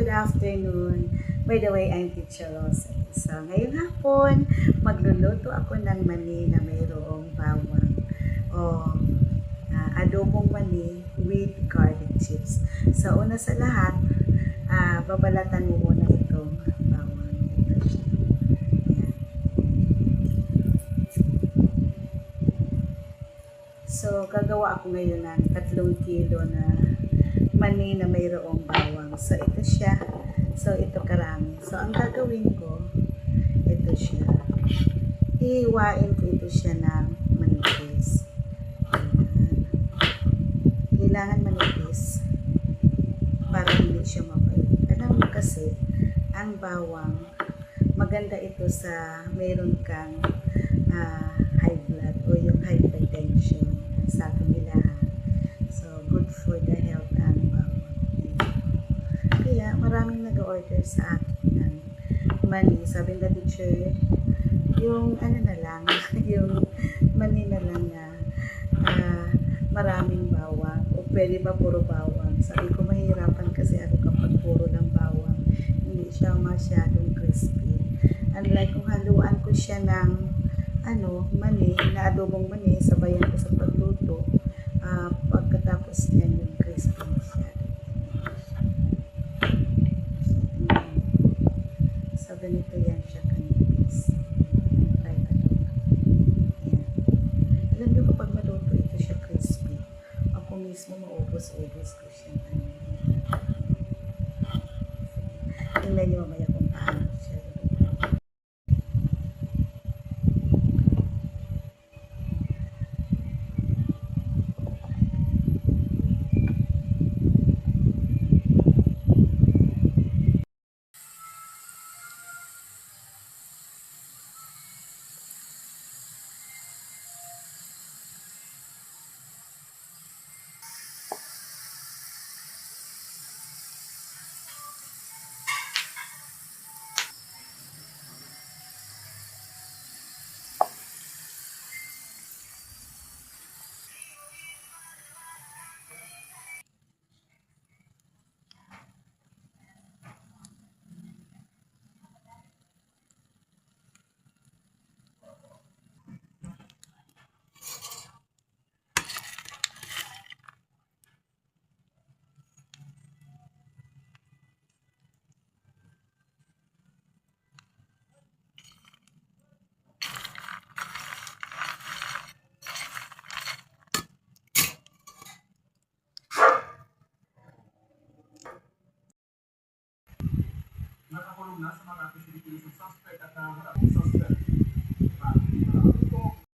good afternoon. By the way, I'm Teacher Rose. So, ngayong hapon, magluluto ako ng mani na mayroong bawang o adobong mani with garlic chips. So, una sa lahat, babalatan mo muna itong bawang. Ito siya. Ayan. So, gagawa ako ngayon ng 3 kilo na mani na mayroong bawang. So, ito siya. So, ito karami. So, ang gagawin ko, ito siya. Hihiwain ko ito siya ng manipis. Ayan. Kailangan manipis para hindi siya mapait. Alam mo kasi, ang bawang, maganda ito sa mayroon kang high blood o yung hypertension. Sabi nila, so good for the health ang bawang. Kaya maraming nag-order sa akin ng mani. Sabi na teacher, yung ano na lang, yung mani na lang na maraming bawang o pwede ba puro bawang. Sabi ko mahirapan kasi ako kapag puro lang bawang, hindi siya masyadong crispy. Unlike kung haluan ko siya ng mani, na adobong mani, sabayan ko sa pagluto, pagkatapos niyan yung crispy siya. So, ganito yan siya kanipis. Like adobo. Yan. Alam nyo kapag maluto, ito siya crispy. Ako mismo maubos-ubos ko siya. Tingnan nyo mamaya kung paano siya. Nakakulong na sa Marathi Philippines ang suspect at harap suspect